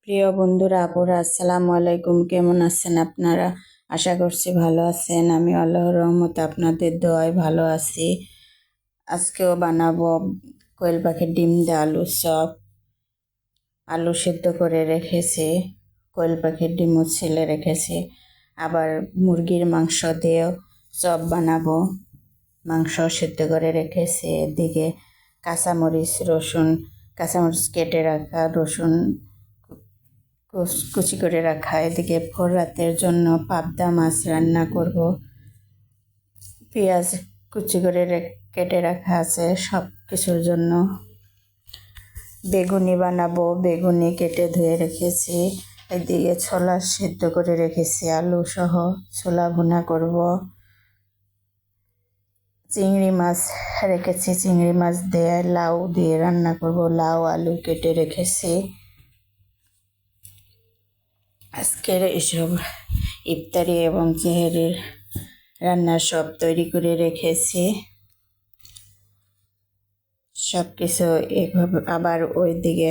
প্রিয় বন্ধুরা আপুরা আসসালামু আলাইকুম। কেমন আছেন আপনারা? আশা করছি ভালো আছেন। আমি আল্লাহর রহমতে আপনাদের দোয়ায় ভালো আছি। আজকেও বানাবো কোয়েল পাখির ডিম দিয়ে আলু চপ। আলু সিদ্ধ করে রেখেছি, কোয়েল পাখির ডিমও ছেলে রেখেছি। আবার মুরগির মাংস দিয়েও চপ বানাবো। মাংস সিদ্ধ করে রেখেছি। এদিকে কাঁচামরিচ কেটে রাখা, রসুন কুচি করে রাখা। এদিকে ভোর রাতের জন্য পাবদা মাছ রান্না করব। পেঁয়াজ কুচি করে কেটে রাখা আছে সব কিছুর জন্য। বেগুনি বানাবো, বেগুনি কেটে ধুয়ে রেখেছি। এদিকে ছোলা সিদ্ধ করে রেখেছি, আলু সহ ছোলা ভুনা করব। চিংড়ি মাছ রেখেছি, চিংড়ি মাছ দিয়ে লাউ দিয়ে রান্না করব। লাউ আলু কেটে রেখেছি। আজকের এসব ইফতারি এবং সেহরির রান্না সব তৈরি করে রেখেছি। সব কিছু এভাবে আবার ওই দিকে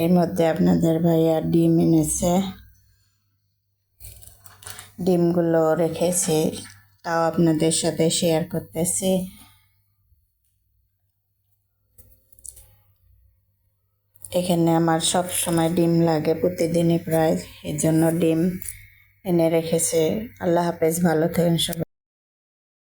এর মধ্যে আপনাদের ভাইয়া ডিম এনেছে, ডিমগুলো রেখেছি, তাও আপনাদের সাথে শেয়ার করতেছি। এখানে আমার সব সময় ডিম লাগে, প্রতিদিনই প্রায়, এই জন্য ডিম এনে রেখেছে। আল্লাহ হাফেজ, ভালো থাকেন সবাই।